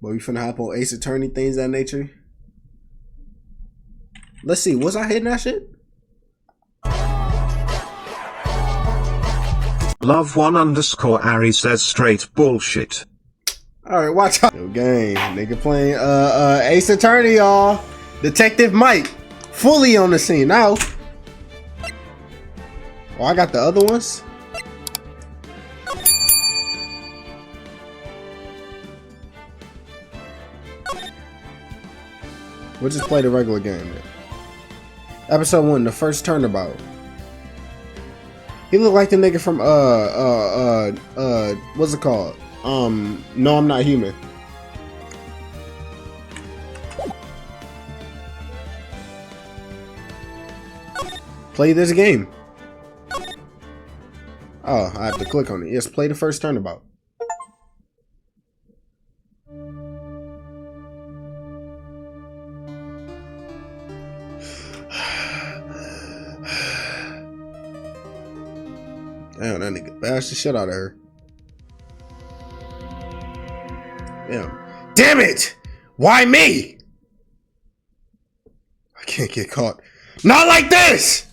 But we finna hop on Ace Attorney, things of that nature. Let's see, was I hitting that shit? Love1_Ari says straight bullshit. Alright, watch out. Yo, game. Nigga playing Ace Attorney, y'all. Detective Mike. Fully on the scene now. Oh, I got the other ones. We'll just play the regular game then. Episode 1, the first turnabout. He looked like the nigga from what's it called? No, I'm Not Human. Play this game. Oh, I have to click on it. Yes, play the first turnabout. Damn, that nigga bashed the shit out of her. Damn. Damn it! Why me? I can't get caught. Not like this!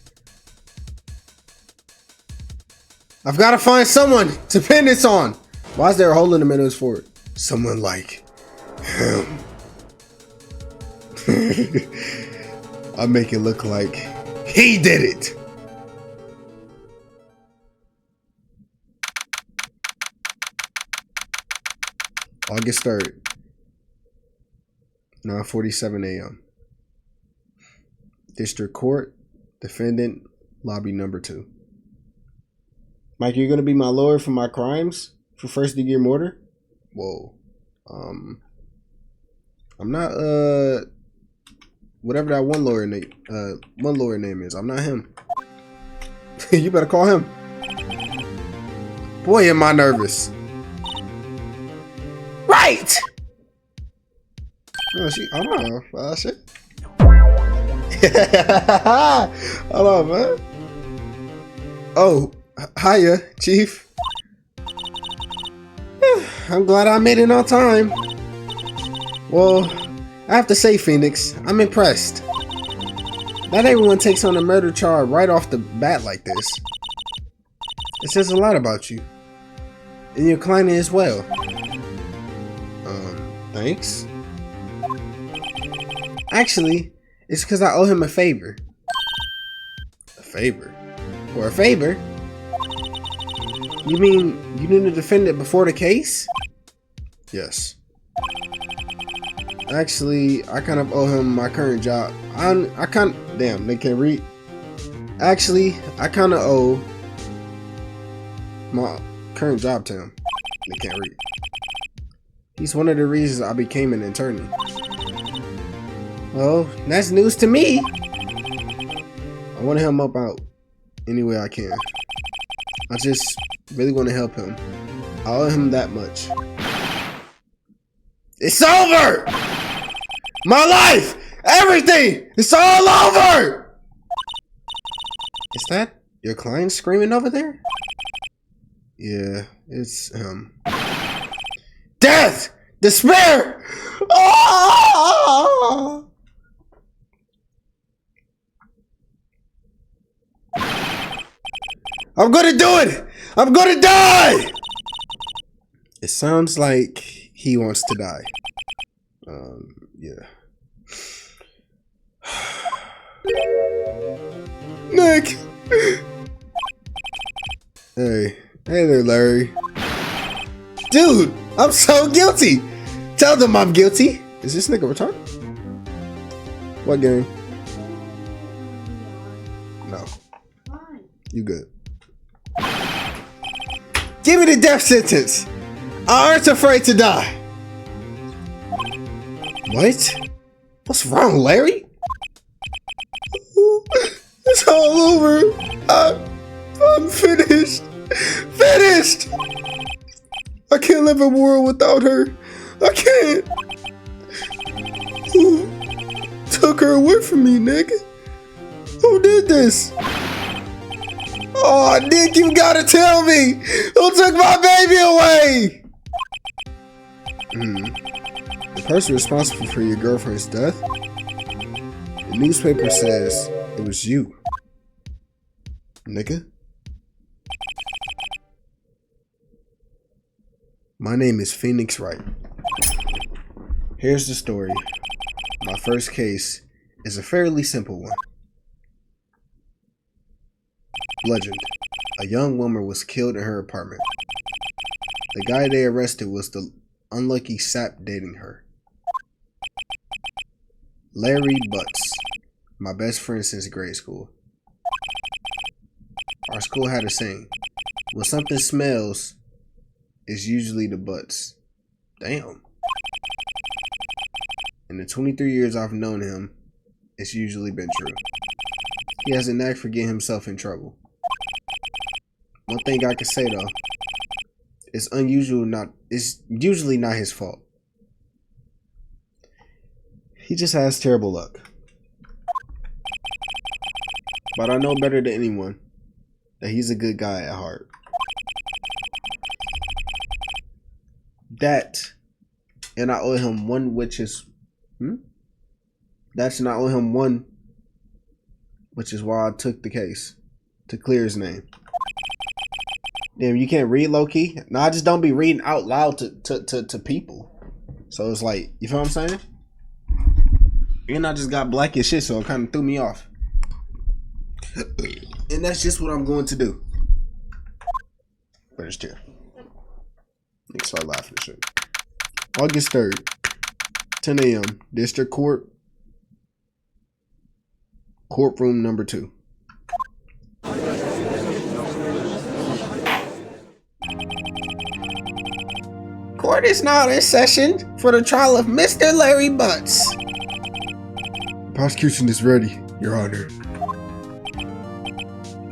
I've got to find someone to pin this on. Why is there a hole in the middle for it? Someone like him. I make it look like he did it. August 3rd, 9:47 a.m. District Court, defendant, lobby number 2. Mike, you're gonna be my lawyer for my crimes for first-degree murder? Whoa. I'm not whatever that one lawyer name is. I'm not him. You better call him. Boy, am I nervous. Right. Oh, I don't know. Shit. Hold on, man. Oh, hiya, Chief. I'm glad I made it on time. Well, I have to say, Phoenix, I'm impressed. Not everyone takes on a murder charge right off the bat like this. It says a lot about you. And your client as well. Thanks. Actually, it's because I owe him a favor. A favor? For a favor? You mean you knew the defendant before the case? Yes. Actually, I kind of owe him my current job. Damn, they can't read. Actually, I kind of owe my current job to him. They can't read. He's one of the reasons I became an attorney. Well, that's news to me. I want to help him out any way I can. I just really want to help him. I owe him that much. It's over! My life! Everything! It's all over! Is that your client screaming over there? Yeah, it's him. Death! Despair! Oh! I'm gonna do it! I'm gonna die! It sounds like he wants to die. Yeah. Nick! Hey there, Larry. Dude, I'm so guilty! Tell them I'm guilty! Is this nigga retarded? What game? No. You good. Give me the death sentence! I aren't afraid to die! What? What's wrong, Larry? It's all over! I'm finished! Finished! I can't live in a world without her. I can't. Who took her away from me, nigga? Who did this? Oh, Nick, you gotta tell me. Who took my baby away? The person responsible for your girlfriend's death? The newspaper says it was you. Nigga? My name is Phoenix Wright. Here's the story. My first case is a fairly simple one. Legend. A young woman was killed in her apartment. The guy they arrested was the unlucky sap dating her. Larry Butts. My best friend since grade school. Our school had a saying. When something smells, it's usually the butts. Damn. In the 23 years I've known him, it's usually been true. He has a knack for getting himself in trouble. One thing I can say though, it's usually not his fault. He just has terrible luck. But I know better than anyone that he's a good guy at heart. That, and I owe him one, which is, that's and I owe him one, which is why I took the case to clear his name. Damn, you can't read, low-key? No, I just don't be reading out loud to people. So it's like, you feel what I'm saying? And I just got black as shit, so it kind of threw me off. And that's just what I'm going to do. But it's chill. Niggas start laughing and shit. August 3rd, 10 a.m. District Court. Courtroom number 2. Court is now in session for the trial of Mr. Larry Butts. Prosecution is ready, Your Honor.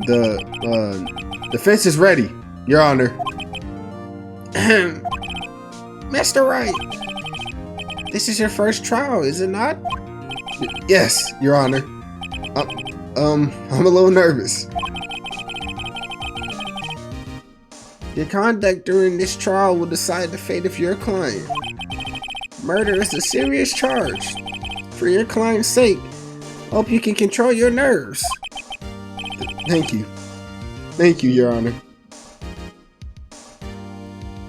The defense is ready, Your Honor. Mr. Wright, this is your first trial, is it not? Yes, Your Honor. I'm a little nervous. Your conduct during this trial will decide the fate of your client. Murder is a serious charge. For your client's sake, hope you can control your nerves. Thank you. Thank you, Your Honor.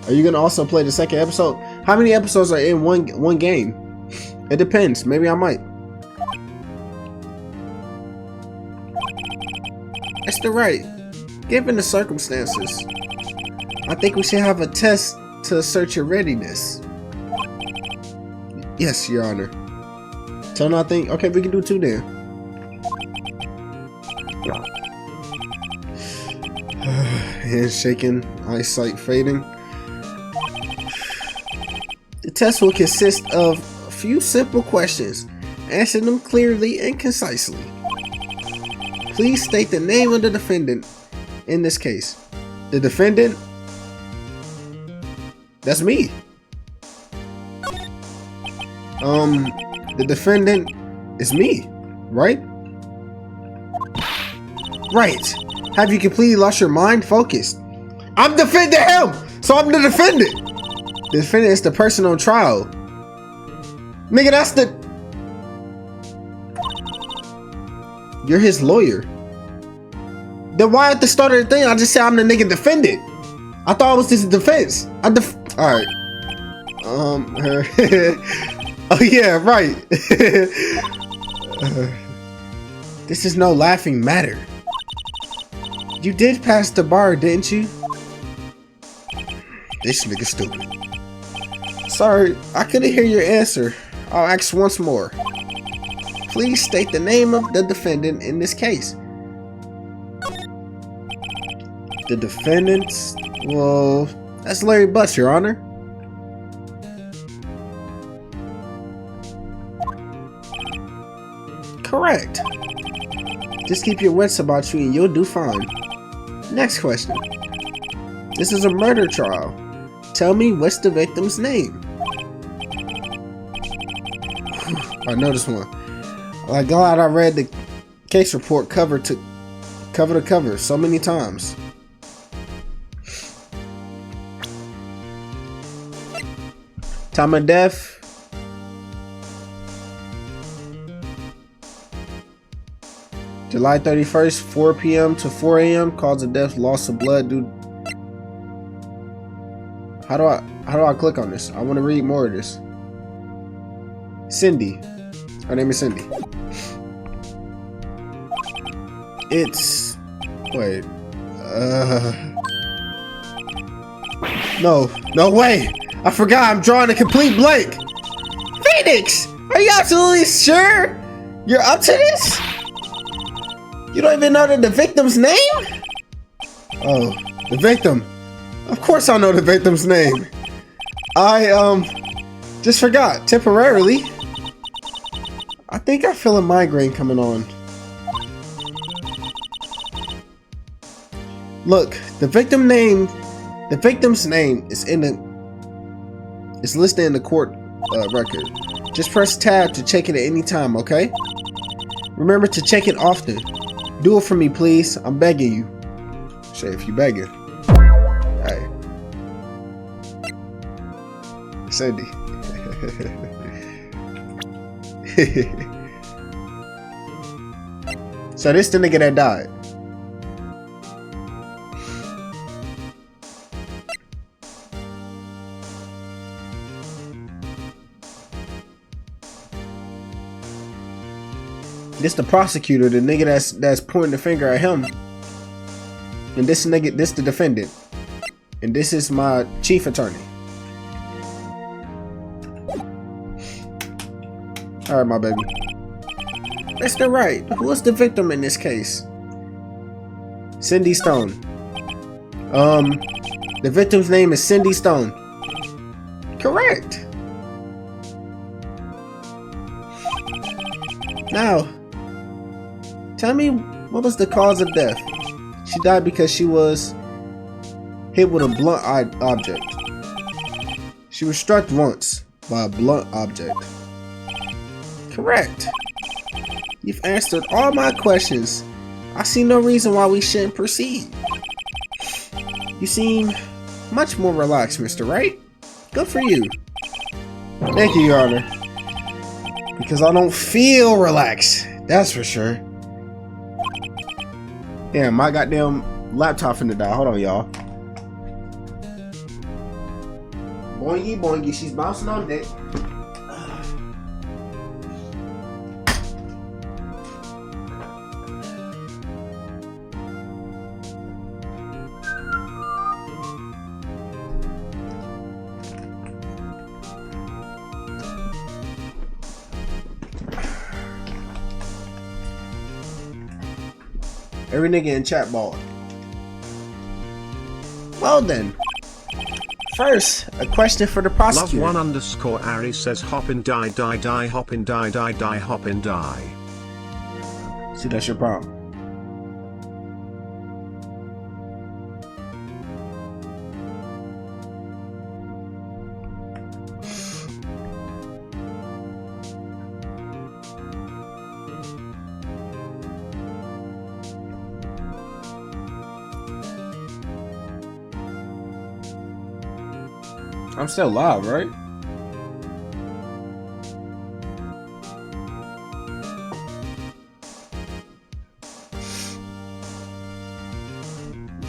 Are you gonna also play the second episode? How many episodes are in one game? It depends. Maybe I might. Mr. Wright, given the circumstances, I think we should have a test to assert your readiness. Yes, Your Honor. Tell nothing. Okay, we can do 2 then. Hands shaking, eyesight fading. The test will consist of a few simple questions. Answer them clearly and concisely. Please state the name of the defendant in this case. The defendant? That's me. The defendant is me, right? Right. Have you completely lost your mind? Focus. I'm defending him, so I'm the defendant. The defendant is the person on trial. Nigga, that's the... You're his lawyer. Then why at the start of the thing I just said I'm the nigga defendant? I thought it was this defense. Alright. Oh yeah, right. This is no laughing matter. You did pass the bar, didn't you? This nigga stupid. Sorry, I couldn't hear your answer. I'll ask once more. Please state the name of the defendant in this case. The defendant? Well, that's Larry Butts, Your Honor. Correct. Just keep your wits about you and you'll do fine. Next question. This is a murder trial. Tell me what's the victim's name? I know this one. Like God, I read the case report cover to cover so many times. Time of death, July 31st, 4 p.m. to 4 a.m. Cause of death, loss of blood due. How do I click on this? I want to read more of this. Cindy. Her name is Cindy. It's wait. No way. I forgot. I'm drawing a complete blank. Phoenix, are you absolutely sure you're up to this? You don't even know the victim's name? Oh, the victim. Of course I know the victim's name. I just forgot temporarily. I think I feel a migraine coming on. Look, the victim's name is listed in the court record. Just press tab to check it at any time, okay? Remember to check it often. Do it for me, please. I'm begging you. Say if you begging. Hey. Cindy. So this the nigga that died. This the prosecutor, the nigga that's pointing the finger at him. And this nigga, this the defendant. And this is my chief attorney. Alright, my baby. Mr. Wright, who is the victim in this case? Cindy Stone. The victim's name is Cindy Stone. Correct. Now, tell me, what was the cause of death? She died because she was hit with a blunt object. She was struck once by a blunt object. Correct. You've answered all my questions. I see no reason why we shouldn't proceed. You seem much more relaxed, Mr. Wright. Good for you. Thank you, Your Honor. Because I don't feel relaxed. That's for sure. Yeah, my goddamn laptop finna die. Hold on, y'all. Boingy, boingy. She's bouncing on deck. Every nigga in chat ball. Well then. First, a question for the prosecutor. Love1_Ari says hop and die die die hop and die die die hop and die. See, that's your problem. I'm still live, right?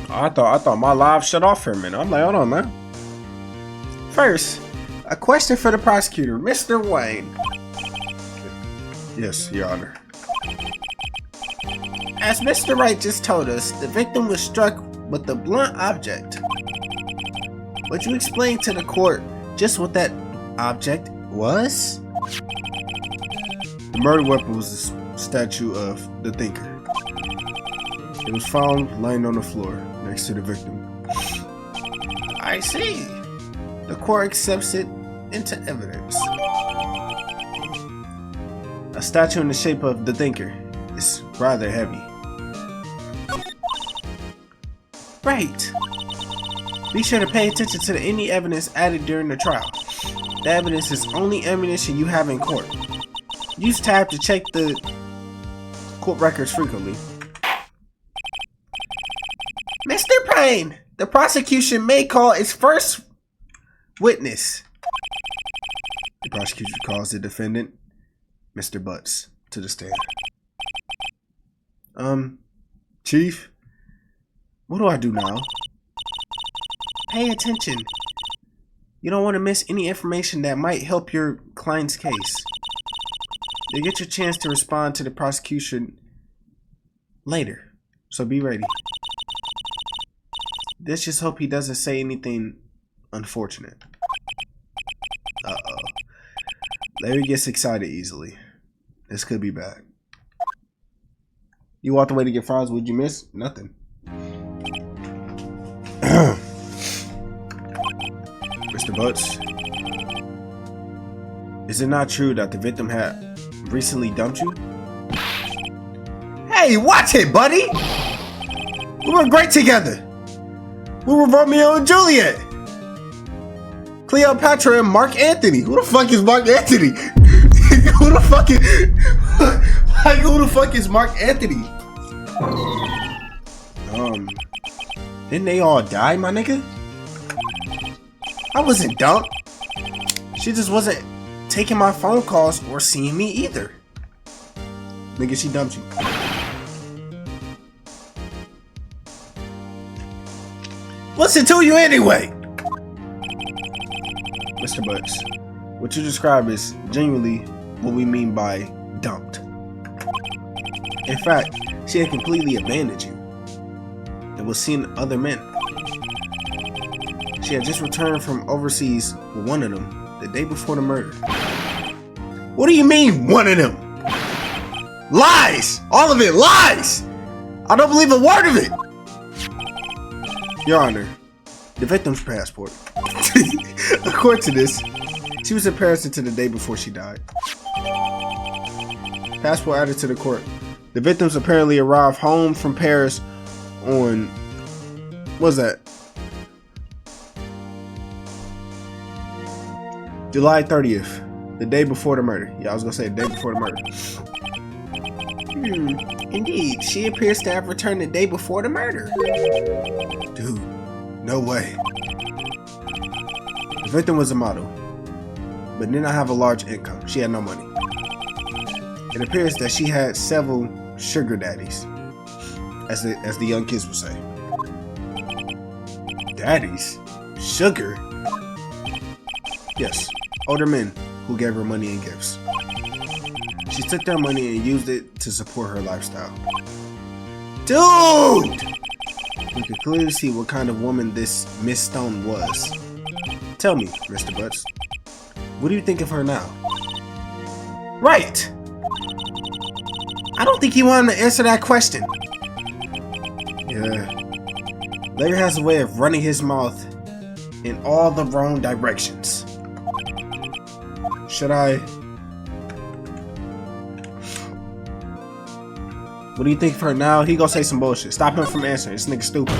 I thought my live shut off for a minute. I'm like, hold on, man. First, a question for the prosecutor, Mr. Wayne. Yes, Your Honor. As Mr. Wright just told us, the victim was struck with a blunt object. Would you explain to the court just what that object was? The murder weapon was a statue of the Thinker. It was found lying on the floor next to the victim. I see. The court accepts it into evidence. A statue in the shape of the Thinker is rather heavy. Right. Be sure to pay attention to any evidence added during the trial. The evidence is only ammunition you have in court. Use tab to check the court records frequently. Mr. Payne, the prosecution may call its first witness. The prosecution calls the defendant, Mr. Butts, to the stand. Chief, what do I do now? Pay attention. You don't want to miss any information that might help your client's case. You get your chance to respond to the prosecution later, so be ready. Let's just hope he doesn't say anything unfortunate. Uh-oh. Larry gets excited easily. This could be bad. You walked away to get fries. What'd you miss? Nothing. Mr. Butts, is it not true that the victim had recently dumped you? Hey, watch it, buddy! We were great together. We were Romeo and Juliet. Cleopatra and Mark Anthony. Who the fuck is Mark Anthony? Who the fuck is... like, who the fuck is Mark Anthony? Didn't they all die, my nigga? I wasn't dumped. She just wasn't taking my phone calls or seeing me either. Nigga, she dumped you. Listen to you anyway. Mr. Butts, what you describe is genuinely what we mean by dumped. In fact, she had completely abandoned you and was seeing other men. She had just returned from overseas with one of them the day before the murder. What do you mean, one of them? Lies! All of it, lies! I don't believe a word of it! Your Honor, the victim's passport. According to this, she was in Paris until the day before she died. Passport added to the court. The victims apparently arrived home from Paris on... what was that? July 30th, the day before the murder. Yeah, I was gonna say the day before the murder. Indeed, she appears to have returned the day before the murder. Dude, no way. The victim was a model, but did not have a large income. She had no money. It appears that she had several sugar daddies, as the young kids would say. Daddies? Sugar? Yes, older men who gave her money and gifts. She took their money and used it to support her lifestyle. Dude! We could clearly see what kind of woman this Miss Stone was. Tell me, Mr. Butts, what do you think of her now? Right! I don't think he wanted to answer that question. Yeah. Larry has a way of running his mouth in all the wrong directions. Should I... What do you think of her now? He gonna say some bullshit. Stop him from answering. This nigga stupid.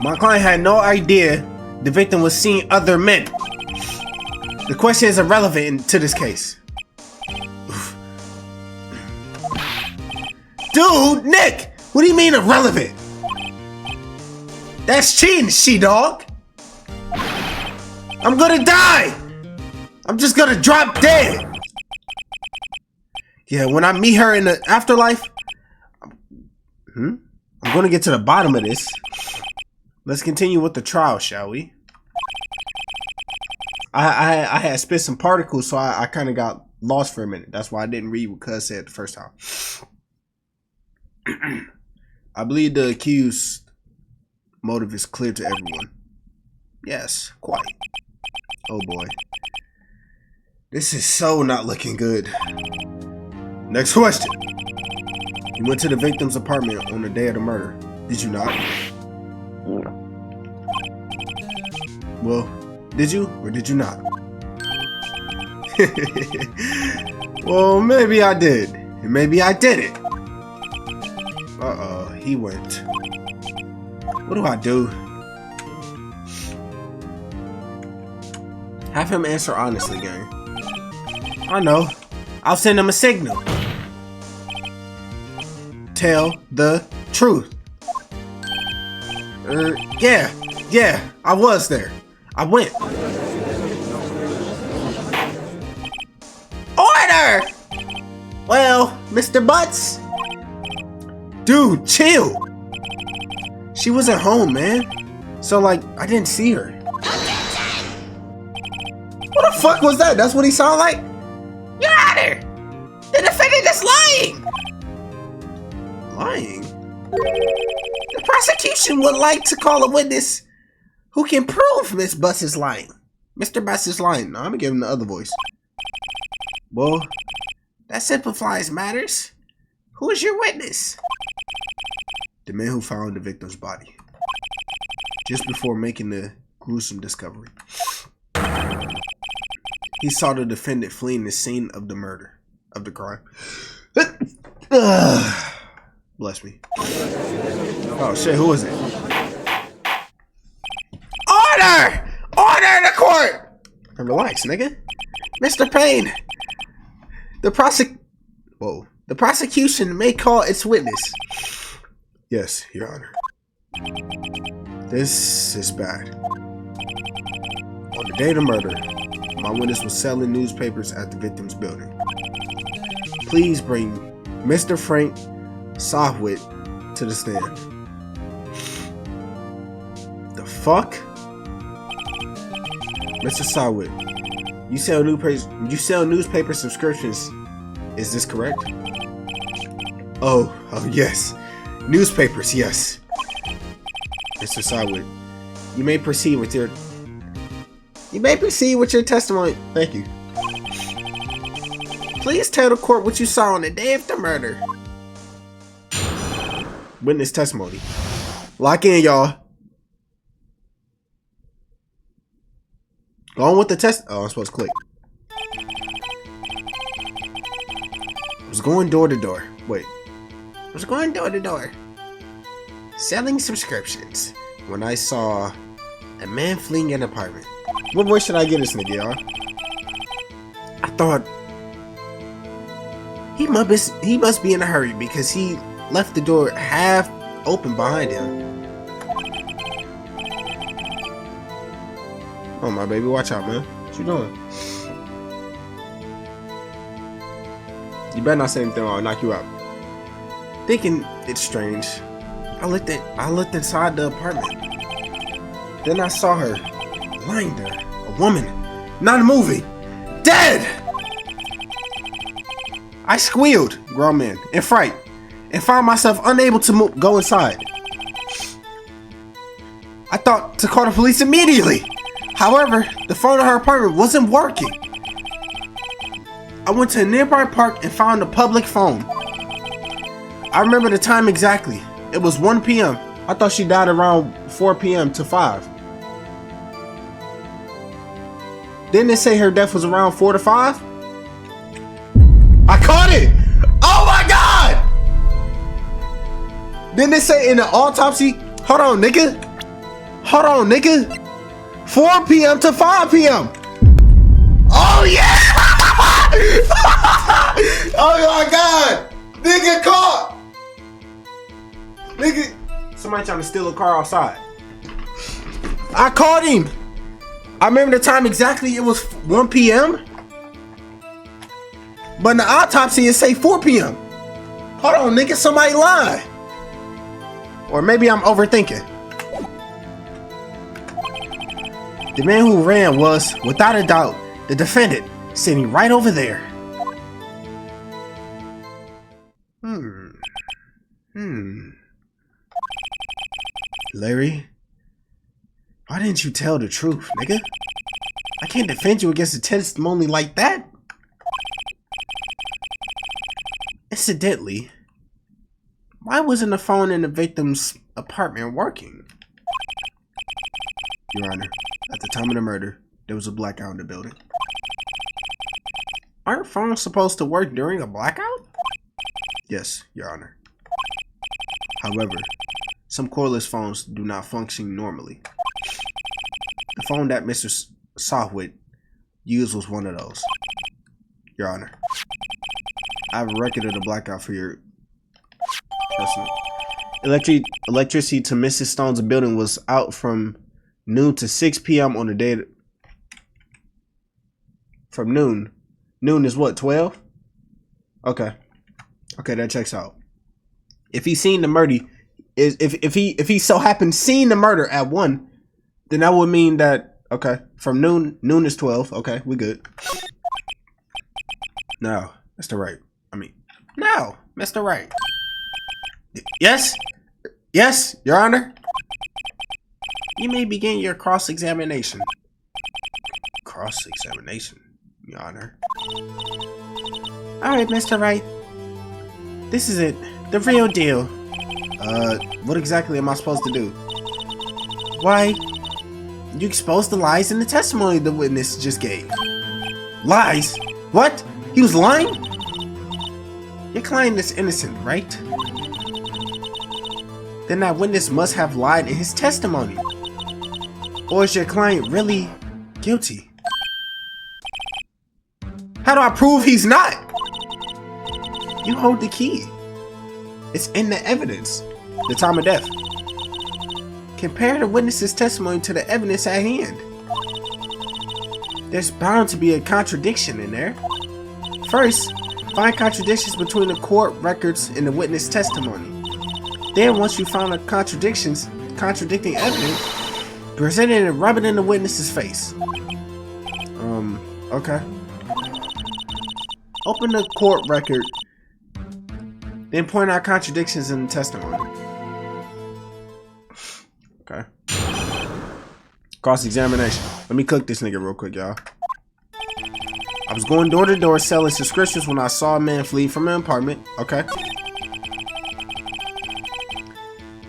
My client had no idea the victim was seeing other men. The question is irrelevant to this case. Oof. Dude, Nick! What do you mean irrelevant? That's cheating, she-dog! I'm gonna die! I'm just gonna drop dead! Yeah, when I meet her in the afterlife, I'm gonna get to the bottom of this. Let's continue with the trial, shall we? I had spit some particles, so I kind of got lost for a minute. That's why I didn't read what Cuz said the first time. I believe the accused motive is clear to everyone. Yes, quite. Oh boy. This is so not looking good. Next question. You went to the victim's apartment on the day of the murder, did you not? Well, did you or did you not? Well, maybe I did, and maybe I didn't. Uh-oh, he went. What do I do? Have him answer honestly, gang. I know. I'll send him a signal. Tell the truth. Yeah, I was there. I went. Order! Well, Mr. Butts, Dude, chill. She wasn't home, man. So, like, I didn't see her. What the fuck was that? That's what he sounded like? Your Honor! The defendant is lying! Lying? The prosecution would like to call a witness who can prove Miss Buss is lying. Mr. Buss is lying. No, I'm gonna give him the other voice. Well, that simplifies matters. Who is your witness? The man who found the victim's body just before making the gruesome discovery. He saw the defendant fleeing the scene of the murder, of the crime. Bless me. Oh shit, who is it? Order! Order in the court! Relax, nigga. Mr. Payne, the prosecution may call its witness. Yes, Your Honor. This is bad. On the day of the murder, my witness was selling newspapers at the victim's building. Please bring Mr. Frank Softwit to the stand. The fuck? Mr. Softwit, you sell newspaper subscriptions. Is this correct? Oh yes. Newspapers, yes. Mr. Softwit, you may proceed with your testimony. Thank you. Please tell the court what you saw on the day of the murder. Witness testimony. Lock in, y'all. Go on with the test. Oh, I'm supposed to click. I was going door to door. Wait. I was going door to door, selling subscriptions, when I saw a man fleeing an apartment. What voice should I give this nigga, y'all? I thought he must be in a hurry because he left the door half open behind him. Oh my baby, watch out, man. What you doing? You better not say anything or I'll knock you out. Thinking it's strange, I looked inside the apartment. Then I saw her lying there, a woman, not moving, dead. I squealed, grown man, in fright, and found myself unable to go inside. I thought to call the police immediately. However, the phone in her apartment wasn't working. I went to a nearby park and found a public phone. I remember the time exactly. It was 1 p.m. I thought she died around 4 p.m. to 5. Didn't it say her death was around 4 to 5? I caught it! Oh my god! Didn't it say in the autopsy? Hold on, nigga. 4 p.m. to 5 p.m. Oh yeah! Oh my god! Nigga caught! Nigga, somebody trying to steal a car outside. I caught him. I remember the time exactly. It was 1 p.m. But in the autopsy it say 4 p.m. Hold on, nigga, somebody lied. Or maybe I'm overthinking. The man who ran was, without a doubt, the defendant, sitting right over there. Larry, why didn't you tell the truth, nigga? I can't defend you against a testimony like that. Incidentally, why wasn't the phone in the victim's apartment working? Your Honor, at the time of the murder, there was a blackout in the building. Aren't phones supposed to work during a blackout? Yes, Your Honor. However, some cordless phones do not function normally. The phone that Mr. Softwit used was one of those. Your Honor, I have a record of the blackout for your personal. Electricity to Mrs. Stone's building was out from noon to 6 p.m. on the day. From noon. Noon is what, 12? Okay. Okay, that checks out. If he seen the murder, if he so happened seen the murder at 1, then that would mean that, okay, from noon is 12. Okay, we good. No, Mr. Wright. No, Mr. Wright. Yes, Your Honor. You may begin your cross-examination. Cross-examination, Your Honor. All right, Mr. Wright. This is it. The real deal. What exactly am I supposed to do? Why, you exposed the lies in the testimony the witness just gave. Lies? What? He was lying? Your client is innocent, right? Then that witness must have lied in his testimony. Or is your client really guilty? How do I prove he's not? You hold the key. It's in the evidence. The time of death. Compare the witness's testimony to the evidence at hand. There's bound to be a contradiction in there. First, find contradictions between the court records and the witness testimony. Then, once you found the contradicting evidence, present it and rub it in the witness's face. Okay. Open the court record, then point out contradictions in the testimony. Okay. Cross-examination. Let me cook this nigga real quick, y'all. I was going door to door selling subscriptions when I saw a man flee from an apartment. Okay.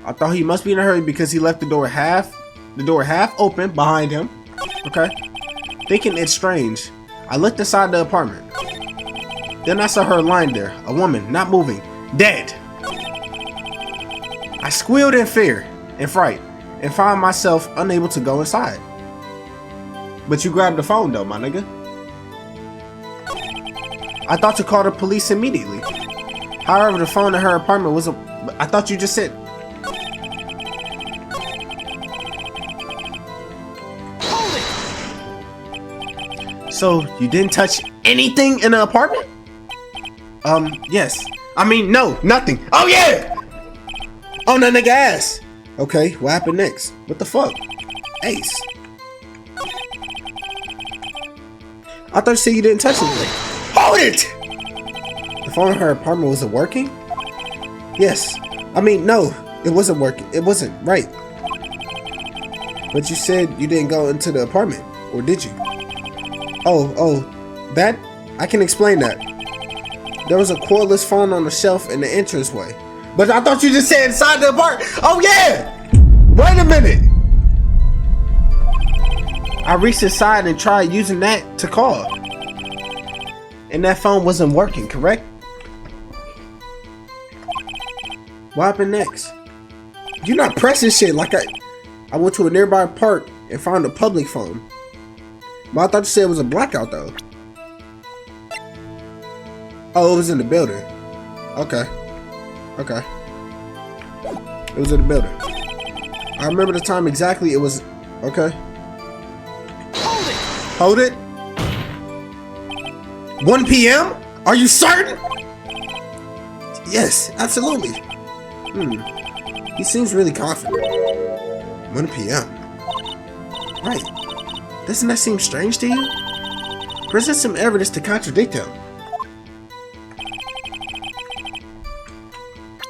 I thought he must be in a hurry because he left the door half open behind him. Okay. Thinking it's strange, I looked inside the apartment. Then I saw her lying there, a woman, not moving, dead. I squealed in fear and fright and found myself unable to go inside. But you grabbed the phone though, my nigga. I thought to call the police immediately. However, the phone in her apartment was I thought you just said. Hold it! So you didn't touch anything in the apartment? Yes. No, nothing. Oh yeah! On that nigga ass. Okay, what happened next? What the fuck? Ace. I thought you said you didn't touch anything. Hold it! The phone in her apartment wasn't working? Yes. No, it wasn't working. It wasn't, right. But you said you didn't go into the apartment, or did you? Oh, that? I can explain that. There was a cordless phone on the shelf in the entranceway. But I thought you just said inside the apartment. Oh yeah! Wait a minute! I reached inside and tried using that to call. And that phone wasn't working, correct? What happened next? You're not pressing shit like I went to a nearby park and found a public phone. But I thought you said it was a blackout though. Oh, it was in the building. Okay. It was in the building. I remember the time exactly. It was okay. Hold it. 1 p.m.? Are you certain? Yes, absolutely. He seems really confident. 1 p.m. Right. Doesn't that seem strange to you? Present some evidence to contradict him.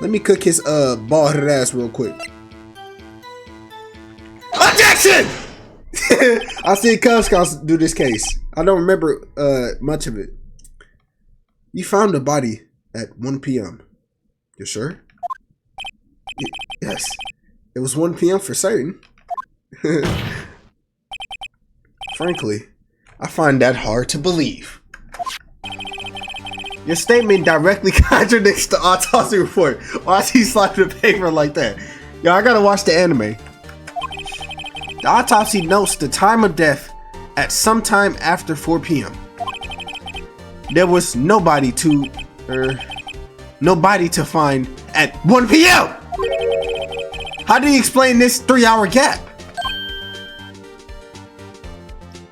Let me cook his bald-headed ass real quick. Objection! I see Cub Scouts do this case. I don't remember much of it. You found the body at 1 p.m. You sure? Yes. It was 1 p.m. for certain. Frankly, I find that hard to believe. Your statement directly contradicts the autopsy report. Why is he slapping the paper like that? Yo, I gotta watch the anime. The autopsy notes the time of death at sometime after 4 p.m. There was nobody to find at 1 p.m. How do you explain this 3-hour gap?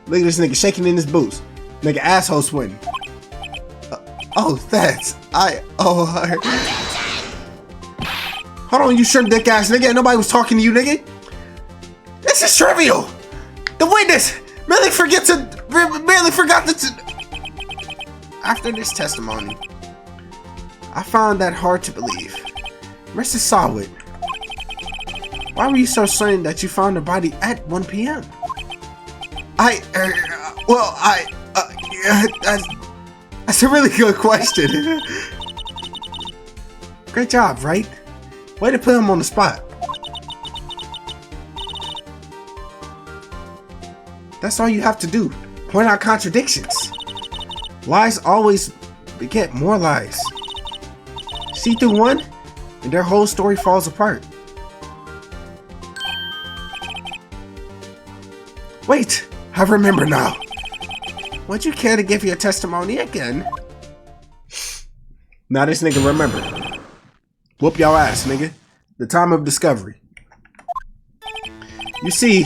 Look at this nigga shaking in his boots. Nigga asshole sweating. Hold on, you shrimp dick ass nigga. Ain't nobody was talking to you, nigga. This is trivial. The witness merely forgot to. After this testimony, I found that hard to believe. Mr. Sawit, why were you so certain that you found the body at 1 p.m.? That's a really good question. Great job, right? Way to put him on the spot. That's all you have to do. Point out contradictions. Lies always beget more lies. See through one, and their whole story falls apart. Wait, I remember now. Would you care to give your testimony again? Now this nigga remember. Whoop y'all ass, nigga. The time of discovery. You see,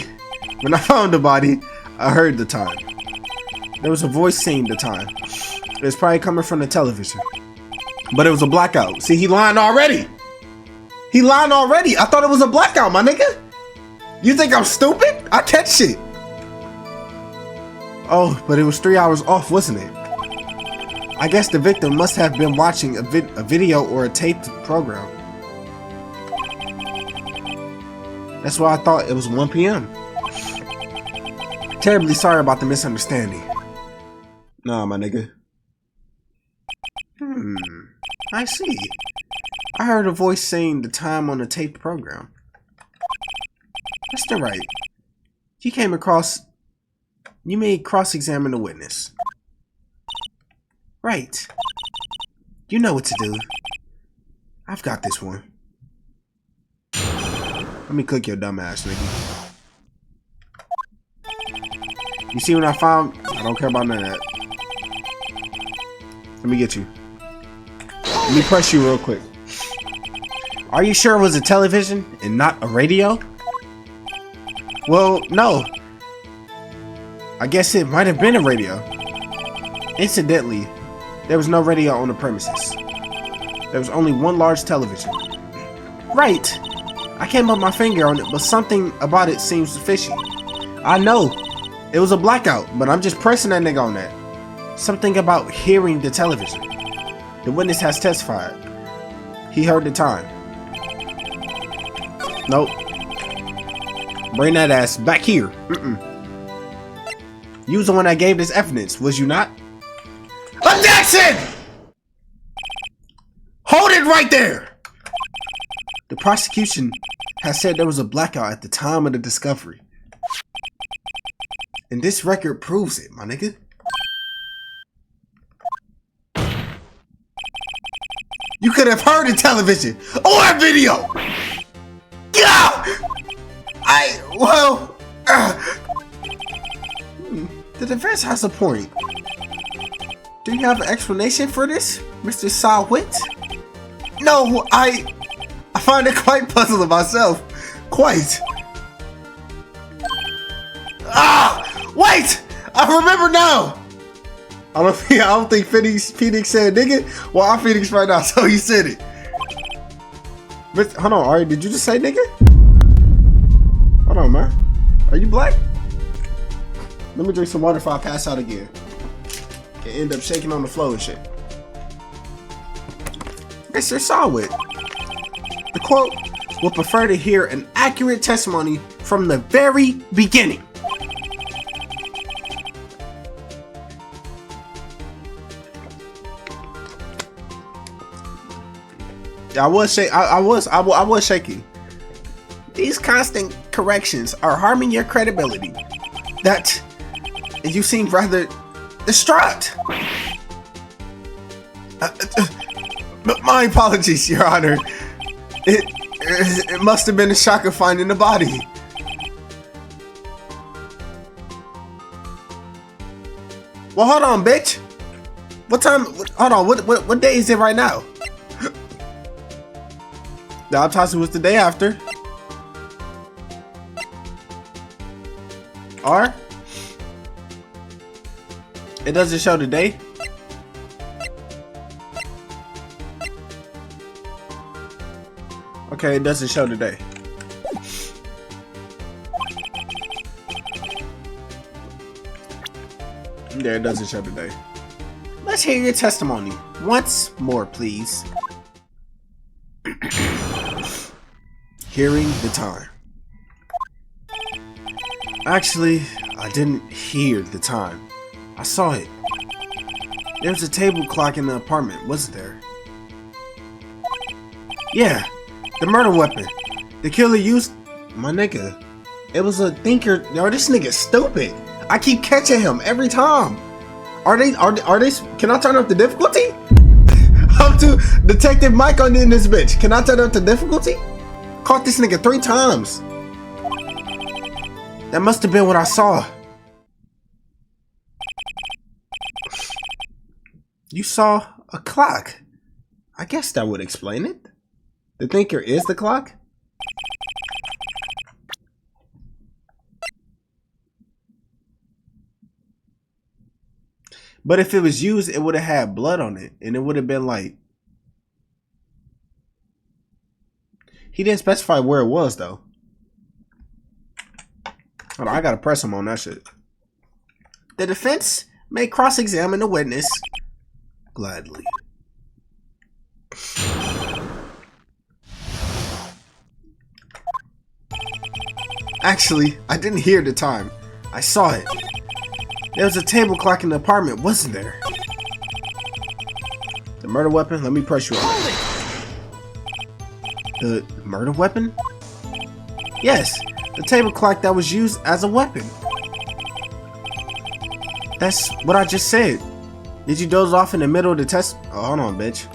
when I found the body, I heard the time. There was a voice saying the time. It was probably coming from the television. But it was a blackout. See, he lying already. He lying already. I thought it was a blackout, my nigga. You think I'm stupid? I catch shit. Oh, but it was 3 hours off, wasn't it? I guess the victim must have been watching a video or a taped program. That's why I thought it was 1 p.m. Terribly sorry about the misunderstanding. Nah, my nigga. I see. I heard a voice saying the time on the taped program. Mr. Wright, you may cross-examine the witness. Right. You know what to do. I've got this one. Let me cook your dumb ass, nigga. You see what I found? I don't care about none of that. Let me get you. Let me press you real quick. Are you sure it was a television and not a radio? Well, no. I guess it might have been a radio. Incidentally, there was no radio on the premises. There was only one large television. Right. I can't put my finger on it, but something about it seems fishy. I know. It was a blackout, but I'm just pressing that nigga on that. Something about hearing the television. The witness has testified. He heard the time. Nope. Bring that ass back here. You was the one that gave this evidence, was you not? Objection! Hold it right there! The prosecution has said there was a blackout at the time of the discovery. And this record proves it, my nigga. You could have heard the television or video! Yeah! The defense has a point. Do you have an explanation for this, Mr. Sawit? No, I find it quite puzzling myself. Quite. Wait! I remember now! I don't think Phoenix said nigga. Well, I'm Phoenix right now, so he said it. But, hold on, Ari, did you just say nigga? Hold on, man. Are you black? Let me drink some water before I pass out again. And end up shaking on the floor and shit. Mr. Sawit. The quote would prefer to hear an accurate testimony from the very beginning. I was shaking. These constant corrections are harming your credibility. You seem rather distraught. My apologies, Your Honor. It must have been a shock of finding the body. Well, hold on, bitch. What time? Hold on. What day is it right now? The autopsy was the day after. Or it doesn't show the day. Okay, it doesn't show today. Yeah, it doesn't show today. Let's hear your testimony once more, please. Hearing the time. Actually, I didn't hear the time. I saw it. There was a table clock in the apartment, wasn't there? Yeah, the murder weapon. The killer used... My nigga. It was a thinker... Yo, this nigga's stupid. I keep catching him every time. Are they... Can I turn up the difficulty? I'm to Detective Mike on in this bitch. Can I turn up the difficulty? Caught this nigga 3 times. That must have been what I saw. You saw a clock. I guess that would explain it. The thinker is the clock? But if it was used, it would have had blood on it. And it would have been like... He didn't specify where it was, though. Hold on, I gotta press him on that shit. The defense may cross-examine the witness. Gladly. Actually, I didn't hear the time. I saw it. There was a table clock in the apartment, wasn't there? The murder weapon? Let me press you on. The murder weapon? Yes, the table clock that was used as a weapon. That's what I just said. Did you doze off in the middle of the test? Oh, hold on, bitch.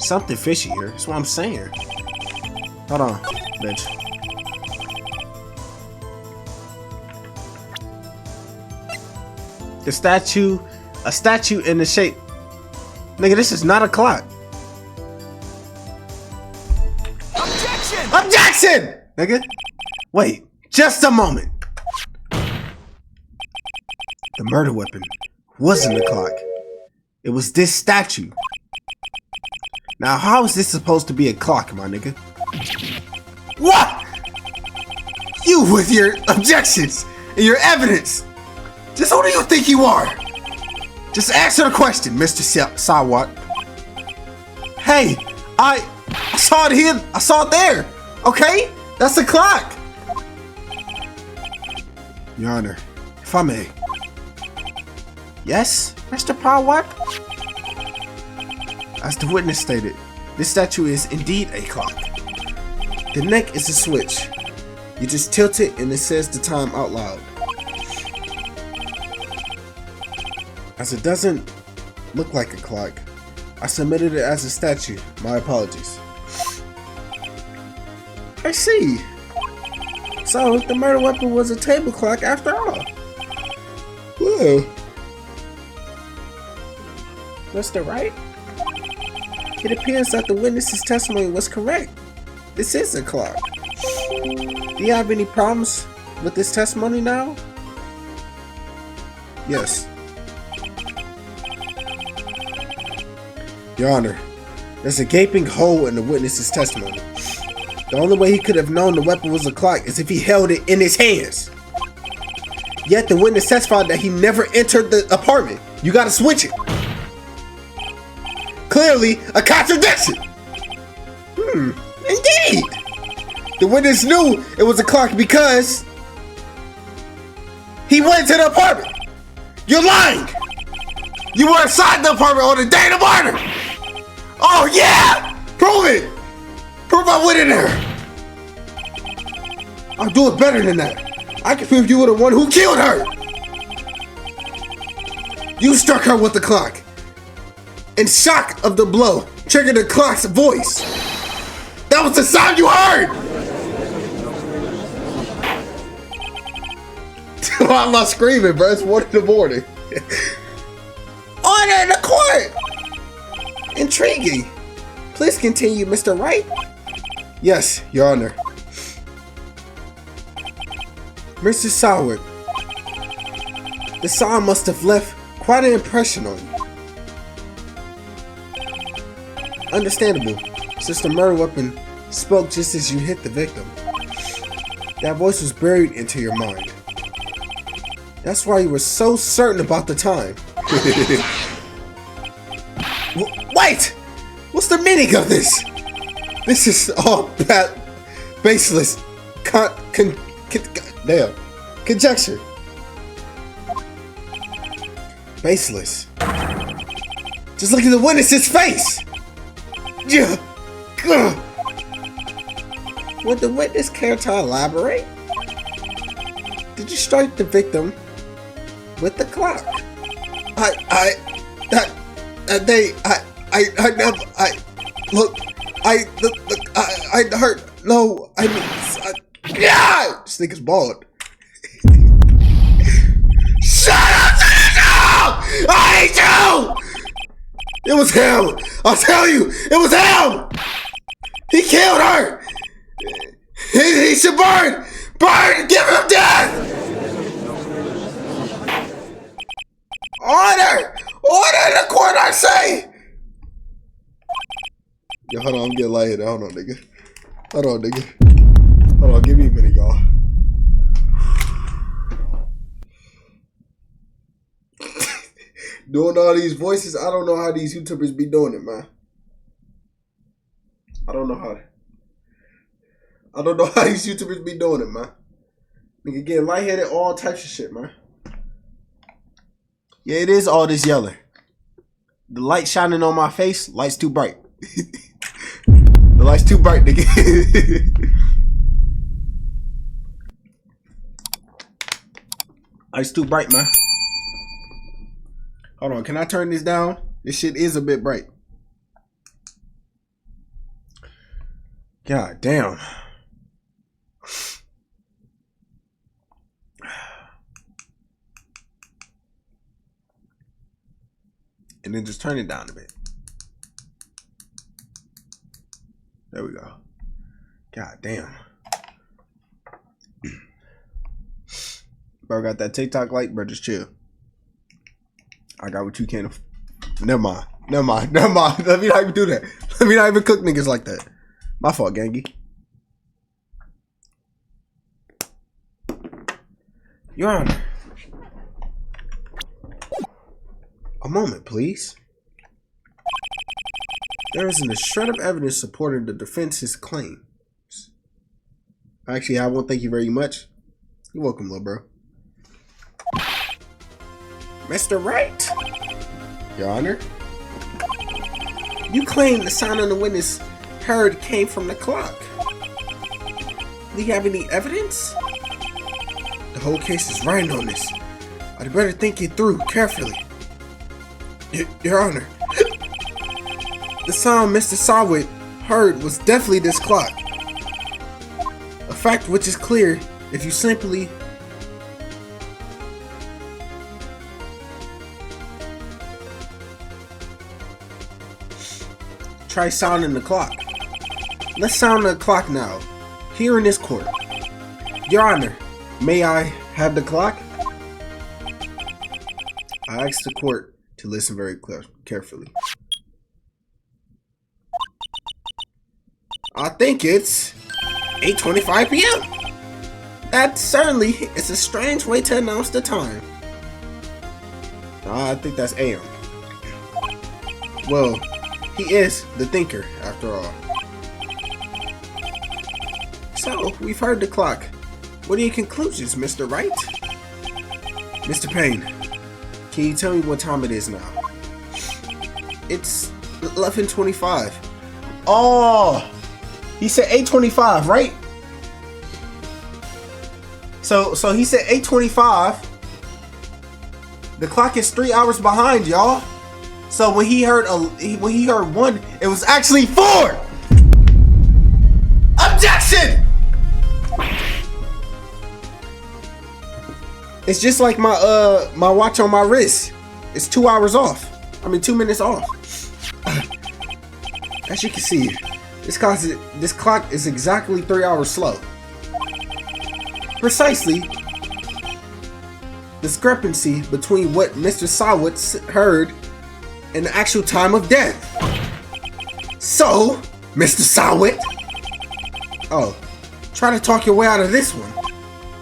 Something fishy here. That's what I'm saying. Hold on, bitch. The statue, a statue in the shape. Nigga, this is not a clock. Objection! Objection! Nigga. Wait, just a moment. The murder weapon wasn't a clock. It was this statue. Now, how is this supposed to be a clock, my nigga? What? You with your objections and your evidence. Just who do you think you are? Just answer the question, Mr. Sawat. Hey, I saw it here. I saw it there. Okay? That's a clock. Your Honor, if I may. Yes, Mr. Sawat? As the witness stated, this statue is indeed a clock. The neck is a switch. You just tilt it and it says the time out loud. As it doesn't look like a clock, I submitted it as a statue. My apologies. I see. So the murder weapon was a table clock after all. Whoa. Mr. Wright? It appears that the witness's testimony was correct. This is a clock. Do you have any problems with this testimony now? Yes. Your Honor, there's a gaping hole in the witness's testimony. The only way he could have known the weapon was a clock is if he held it in his hands. Yet the witness testified that he never entered the apartment. You gotta switch it. Clearly, a contradiction. Indeed. The witness knew it was a clock because he went to the apartment. You're lying. You were inside the apartment on the day of the murder. Oh yeah! Prove it! Prove I went in there! I'll do it better than that. I can prove you were the one who killed her! You struck her with the clock. And shock of the blow triggered the clock's voice. That was the sound you heard! Why am I screaming, bro? It's 1 in the morning. Order in the court! Intriguing. Please continue, Mr. Wright. Yes, Your Honor. Mr. Sawat, the sound must have left quite an impression on you. Understandable. since the murder weapon spoke just as you hit the victim. That voice was buried into your mind. That's why you were so certain about the time. Wait! What's the meaning of this? This is all baseless. Conjecture. Baseless. Just look at the witness's face! Yeah. Would the witness care to elaborate? Did you strike the victim with the clock? I heard, no, yeah! This nigga's bald. Shut up! I hate you! It was him! I'll tell you, it was him! He killed her! He should burn! Burn! Give him death! Order! Order in the court, I say! Yo, hold on, I'm getting lightheaded. Hold on, nigga. Hold on, nigga. Hold on, give me a minute, y'all. Doing all these voices, I don't know how these YouTubers be doing it, man. I don't know how these YouTubers be doing it, man. Nigga getting lightheaded, all types of shit, man. Yeah, it is all this yelling. The light shining on my face, light's too bright. The light's too bright, nigga. Light's too bright, man. Hold on, can I turn this down? This shit is a bit bright. God damn. And then just turn it down a bit. There we go. God damn. Bro, got that TikTok light, bro, just chill. I got what you can. Never mind. Let me not even do that. Let me not even cook niggas like that. My fault, gangy. Your Honor. A moment, please. There isn't a shred of evidence supporting the defense's claims. Actually, I won't thank you very much. You're welcome, little bro. Mr. Wright. Your Honor. You claim the sound on the witness heard came from the clock. Do you have any evidence? The whole case is riding on this. I'd better think it through carefully. Your Honor. The sound Mr. Sawit heard was definitely this clock. A fact which is clear if you simply try sounding the clock. Let's sound the clock now, here in this court. Your Honor, may I have the clock? I ask the court to listen very carefully. I think it's 8:25 p.m. That certainly is a strange way to announce the time. I think that's AM. Well, he is the thinker, after all. So, we've heard the clock. What are your conclusions, Mr. Wright? Mr. Payne, can you tell me what time it is now? It's 11:25. Oh! He said 8:25, right? So he said 8:25. The clock is 3 hours behind, y'all. So when he heard one, it was actually 4. Objection! It's just like my watch on my wrist. It's 2 hours off. I mean 2 minutes off. As you can see, this clock is exactly 3 hours slow. Precisely discrepancy between what Mr. Sawit heard and the actual time of death. So, Mr. Sawit? Oh, try to talk your way out of this one.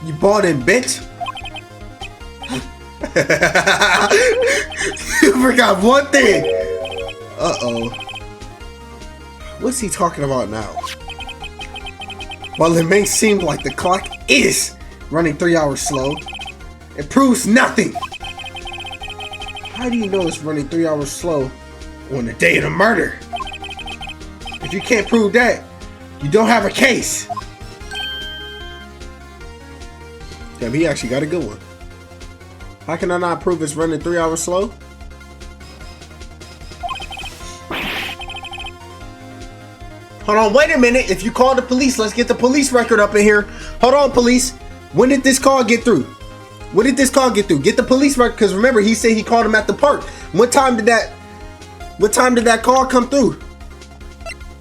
You bald-headed bitch. You forgot one thing. Uh-oh. What's he talking about now? While it may seem like the clock is running 3 hours slow, it proves nothing. How do you know it's running 3 hours slow on the day of the murder? If you can't prove that, you don't have a case. Damn, he actually got a good one. How can I not prove it's running 3 hours slow? Hold on, wait a minute. If you call the police, let's get the police record up in here. Hold on, police. When did this call get through? When did this call get through? Get the police record, because remember, he said he called him at the park. What time did that call come through?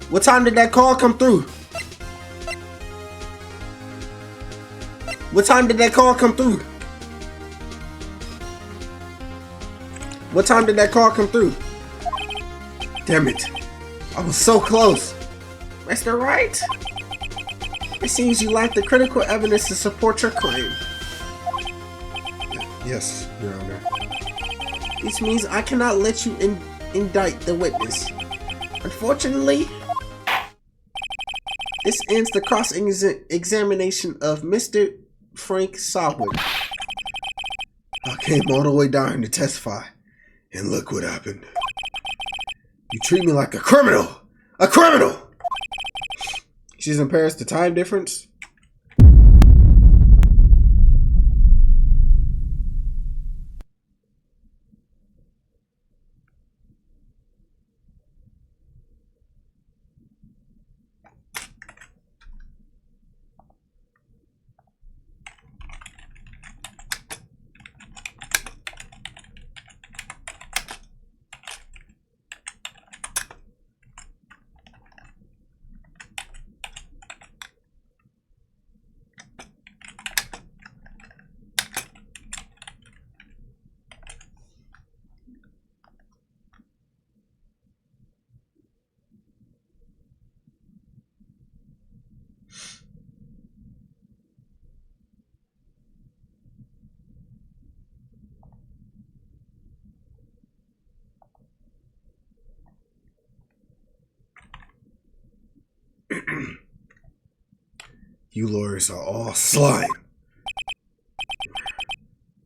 What time did that call come through? What time did that call come through? What time did that call come through? Damn it. I was so close. Mr. Wright? It seems you lack the critical evidence to support your claim. Yes, Your Honor. This means I cannot let you indict the witness. Unfortunately, this ends the cross-examination of Mr. Frank Sawwood. I came all the way down to testify, and look what happened. You treat me like a criminal! A criminal! She's in Paris, the time difference. You lawyers are all slime.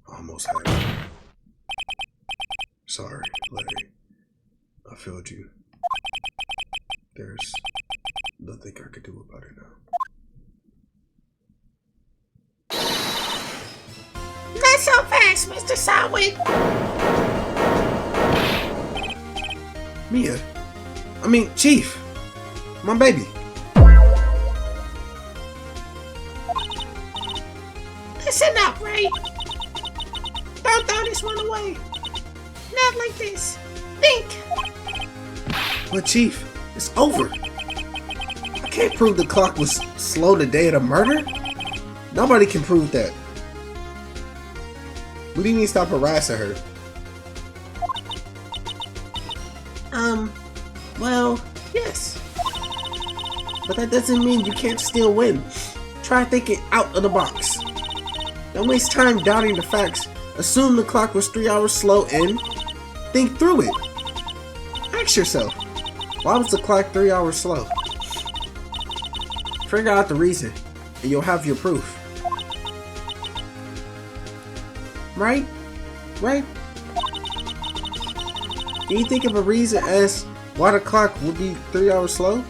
Almost had it. Sorry, Larry. I failed you. There's nothing I could do about it now. Not so fast, Mr. Sawit. Mia. I mean, Chief. My baby. Listen up, Ray. Don't throw this one away. Not like this. Think. But Chief, it's over. I can't prove the clock was slow the day of the murder. Nobody can prove that. We didn't even stop harassing her. Well, yes. But that doesn't mean you can't still win. Try thinking out of the box. Don't waste time doubting the facts. Assume the clock was 3 hours slow and think through it. Ask yourself, why was the clock 3 hours slow? Figure out the reason, and you'll have your proof. Right? Right? Can you think of a reason as why the clock would be 3 hours slow?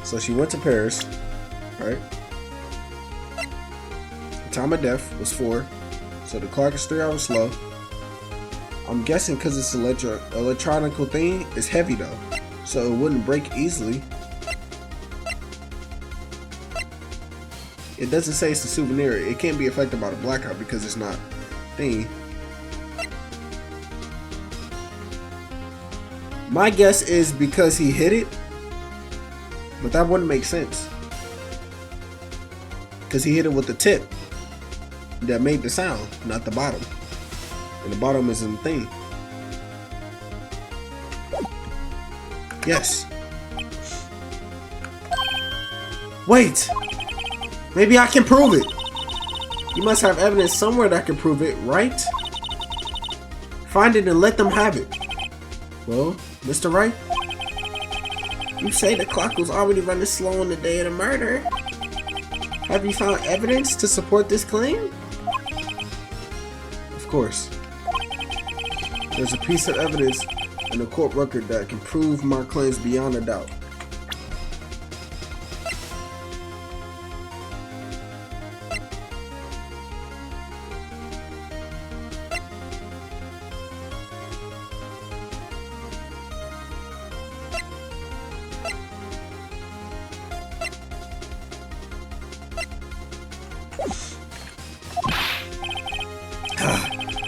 So she went to Paris, right? The time of death was 4, so the clock is 3 hours slow. I'm guessing because it's an electronical thing, it's heavy though, so it wouldn't break easily. It doesn't say it's a souvenir. It can't be affected by the blackout because it's not thing. My guess is because he hit it, but that wouldn't make sense because he hit it with the tip. that made the sound, not the bottom. And the bottom isn't a thing. Yes. Wait! Maybe I can prove it! You must have evidence somewhere that can prove it, right? Find it and let them have it. Well, Mr. Wright? You say the clock was already running slow on the day of the murder. Have you found evidence to support this claim? Of course. There's a piece of evidence in the court record that can prove my claims beyond a doubt.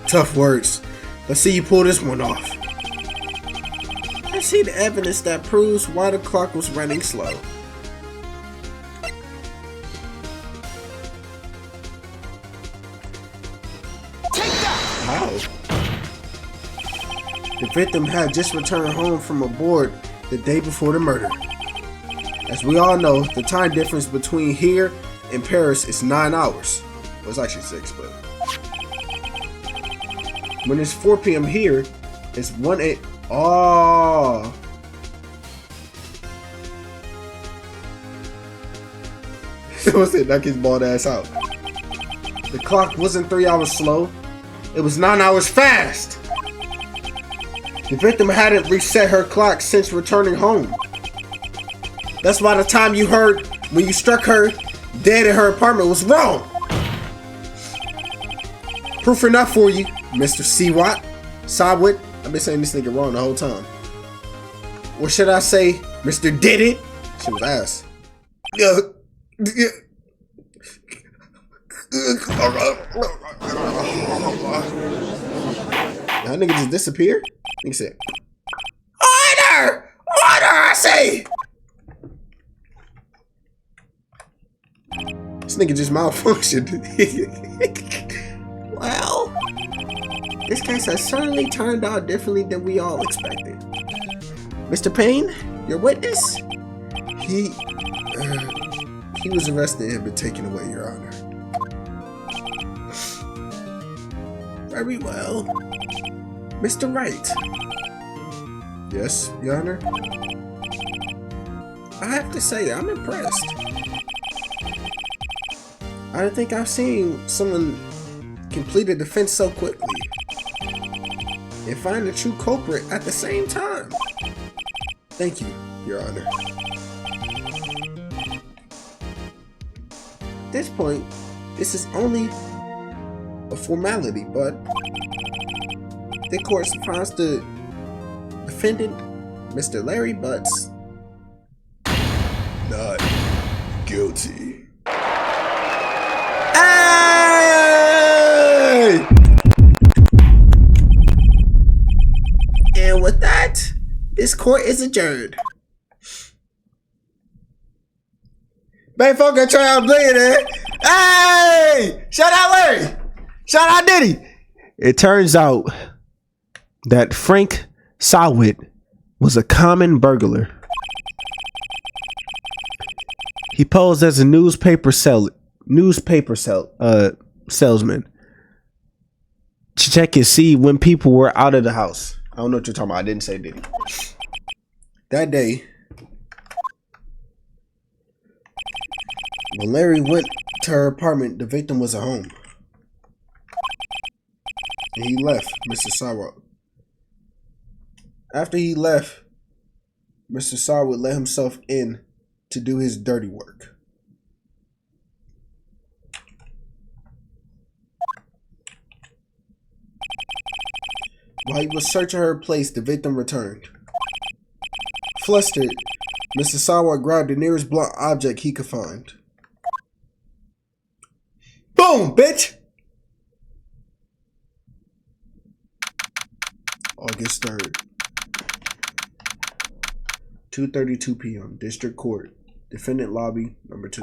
Tough words. Let's see you pull this one off. I see the evidence that proves why the clock was running slow. Take that! How? The victim had just returned home from aboard the day before the murder. As we all know, the time difference between here and Paris is 9 hours. Well, it's actually 6, but... when it's 4 p.m. here, it's 1 a.m. Oh. What's it? Knock his bald ass out. The clock wasn't 3 hours slow. It was 9 hours fast. The victim hadn't reset her clock since returning home. That's why the time you heard when you struck her dead in her apartment was wrong. Proof enough for you, Mr. Sewat. Sawit. I've been saying this nigga wrong the whole time. Or should I say, Mr. Did It? She was ass. That nigga just disappeared? Nigga said, Order! Order, I say! This nigga just malfunctioned. Well, this case has certainly turned out differently than we all expected. Mr. Payne, your witness? He was arrested and been taken away, Your Honor. Very well. Mr. Wright. Yes, Your Honor? I have to say, I'm impressed. I don't think I've seen someone complete a defense so quickly and find the true culprit at the same time. Thank you, Your Honor. At this point, this is only a formality, but the court finds the defendant, Mr. Larry Butts, not guilty. Hey! And with that, this court is adjourned. Man, fucking try out bleeding. Hey! Shout out Larry! Shout out Diddy! It turns out that Frank Sawit was a common burglar. He posed as a newspaper salesman to check and see when people were out of the house. I don't know what you're talking about. I didn't say Diddy. That day, when Larry went to her apartment, the victim was at home. And he left Mr. Sawit. After he left, Mr. Sawit let himself in to do his dirty work. While he was searching her place, the victim returned. Flustered, Mr. Sawit grabbed the nearest blunt object he could find. Boom, bitch! August 3rd. 2:32 p.m. District Court. Defendant lobby number 2.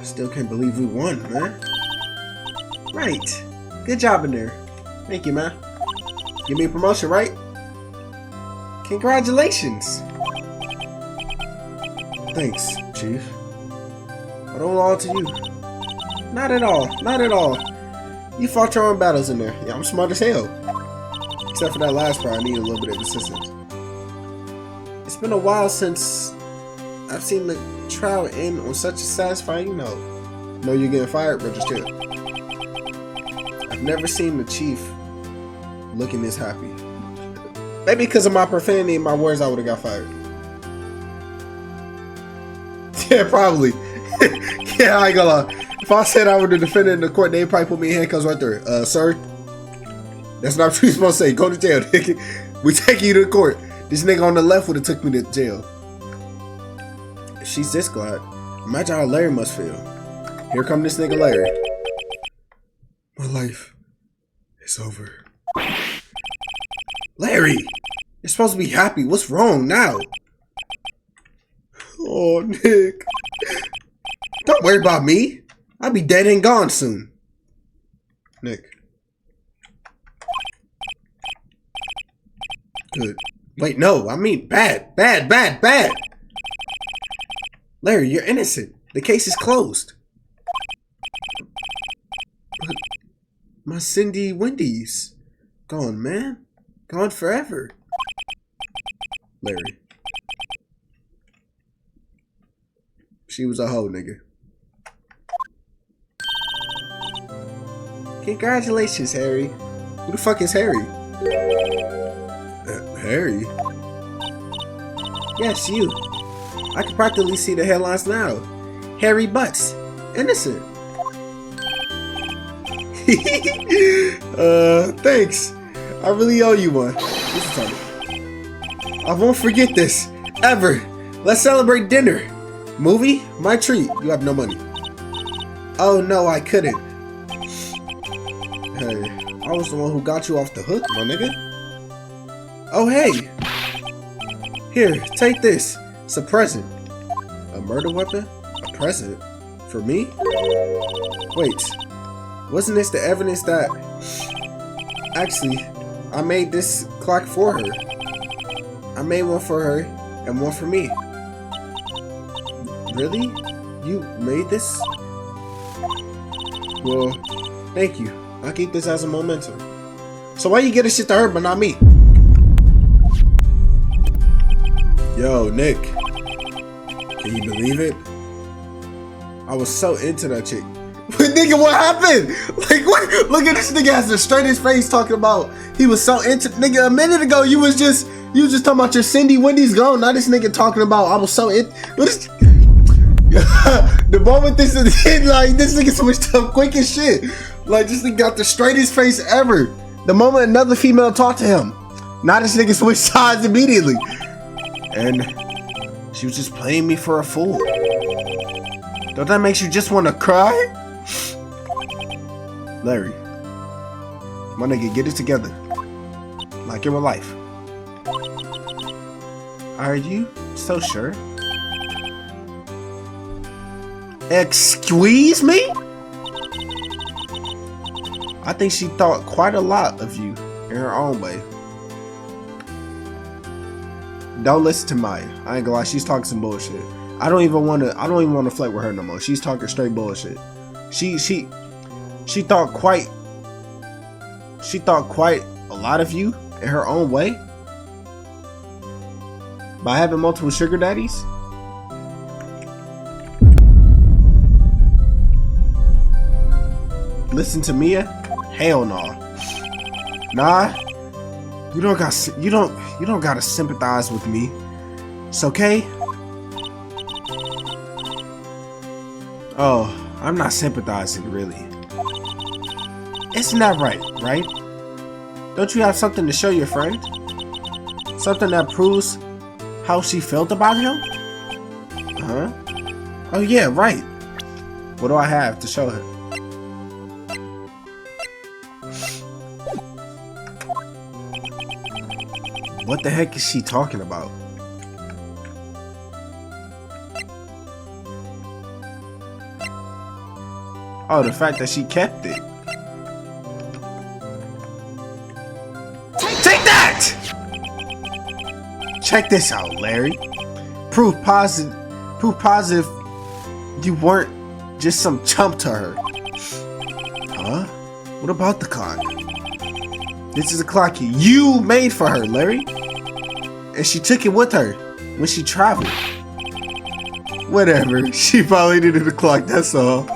Still can't believe we won, man. Right. Good job in there. Thank you, man. Give me a promotion, right? Congratulations. Thanks, Chief. But all to you. Not at all. Not at all. You fought your own battles in there. Yeah, I'm smart as hell. Except for that last part, I need a little bit of assistance. It's been a while since I've seen the trial end on such a satisfying note. No, you're getting fired, but just chill. I've never seen the chief looking this happy. Maybe because of my profanity and my words, I would have got fired. Yeah, probably. Yeah, I ain't gonna lie. If I said I would have defended in the court, they'd probably put me in handcuffs right there. Sir, that's not what you're supposed to say. Go to jail, nigga. We take you to court. This nigga on the left would have took me to jail. If she's this glad, imagine how Larry must feel. Here come this nigga Larry. My life is over. Larry! You're supposed to be happy. What's wrong now? Oh, Nick. Don't worry about me. I'll be dead and gone soon. Nick. Good. Wait, no. I mean bad. Bad, bad, bad. Larry, you're innocent. The case is closed. But my Cindy Wendy's gone, man. Gone forever. Larry. She was a hoe, nigga. Congratulations, Harry. Who the fuck is Harry? Harry? Yes, you. I can practically see the headlines now. Harry Butts. Innocent. Thanks. I really owe you one. I won't forget this. Ever. Let's celebrate dinner. Movie? My treat. You have no money. Oh no, I couldn't. Hey, I was the one who got you off the hook, my nigga. Oh hey. Here, take this. It's a present. A murder weapon? A present? For me? Wait. Wasn't this the evidence that... Actually, I made this clock for her. I made one for her and one for me. Really? You made this? Well, thank you. I'll keep this as a memento. So why you get this shit to her but not me? Yo, Nick. Can you believe it? I was so into that chick. Nigga, what happened? Like, what? Look at this nigga has the straightest face talking about he was so into. Nigga, a minute ago you was just talking about your Cindy Wendy's gone. Now this nigga talking about I was so in. What is? The moment this is like this nigga switched up quick as shit. Like this nigga got the straightest face ever. The moment another female talked to him, now this nigga switched sides immediately. And she was just playing me for a fool. Don't that make you just want to cry? Larry, my nigga, get it together. Like in real life. Are you so sure? Excuse me? I think she thought quite a lot of you in her own way. Don't listen to Maya. I ain't gonna lie, she's talking some bullshit. I don't even wanna flirt with her no more. She's talking straight bullshit. She thought quite a lot of you in her own way. By having multiple sugar daddies? Listen to Mia? Hell no. Nah. You don't gotta sympathize with me. It's okay? Oh, I'm not sympathizing really. Isn't that right? Don't you have something to show your friend? Something that proves how she felt about him? Huh? Oh yeah, right. What do I have to show her? What the heck is she talking about? Oh, the fact that she kept it. Take that! Check this out, Larry. Proof positive you weren't just some chump to her. Huh? What about the clock? This is a clock you made for her, Larry. And she took it with her when she traveled. Whatever. She probably needed a clock, that's all.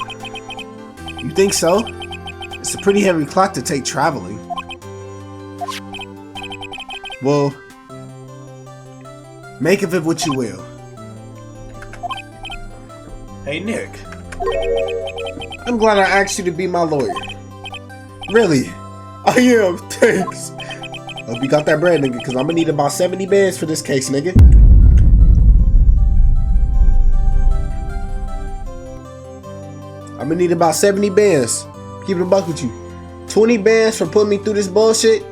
You think so? It's a pretty heavy clock to take traveling. Well, make of it what you will. Hey, Nick. I'm glad I asked you to be my lawyer. Really? I am. Thanks. Hope you got that bread, nigga, because I'm gonna need about 70 bands for this case, nigga. I'm gonna need about 70 bands. Keep it a buck with you. 20 bands for putting me through this bullshit.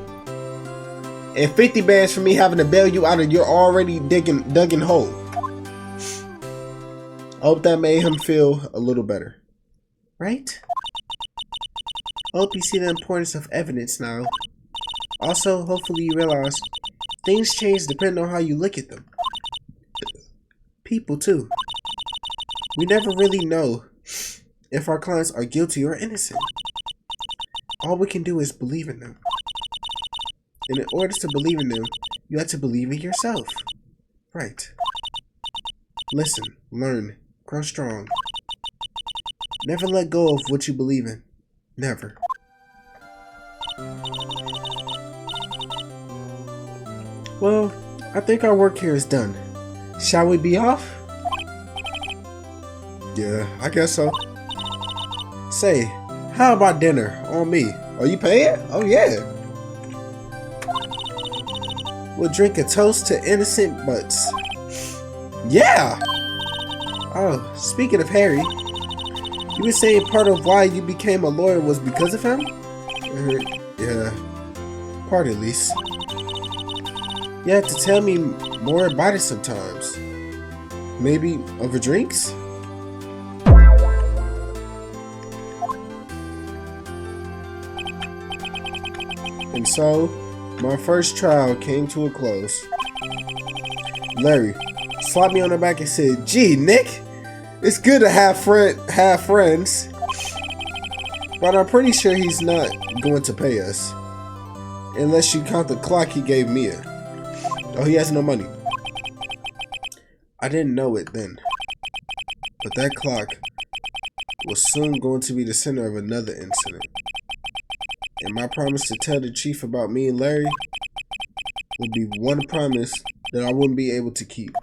And 50 bands for me having to bail you out of your already dug in hole. I hope that made him feel a little better. Right? I hope you see the importance of evidence now. Also, hopefully you realize things change depending on how you look at them. People too. We never really know if our clients are guilty or innocent. All we can do is believe in them. And in order to believe in them, you have to believe in yourself. Right. Listen, learn, grow strong. Never let go of what you believe in. Never. Well, I think our work here is done. Shall we be off? Yeah, I guess so. Say, how about dinner on me? Are you paying? Oh yeah. We'll drink a toast to innocent butts. Yeah! Oh, speaking of Harry, you were saying part of why you became a lawyer was because of him? Yeah, part at least. You have to tell me more about it sometimes. Maybe over drinks? And so, my first trial came to a close. Larry slapped me on the back and said, "Gee, Nick, it's good to have friends. But I'm pretty sure he's not going to pay us. Unless you count the clock he gave Mia. Oh, he has no money." I didn't know it then. But that clock was soon going to be the center of another incident. And my promise to tell the chief about me and Larry would be one promise that I wouldn't be able to keep.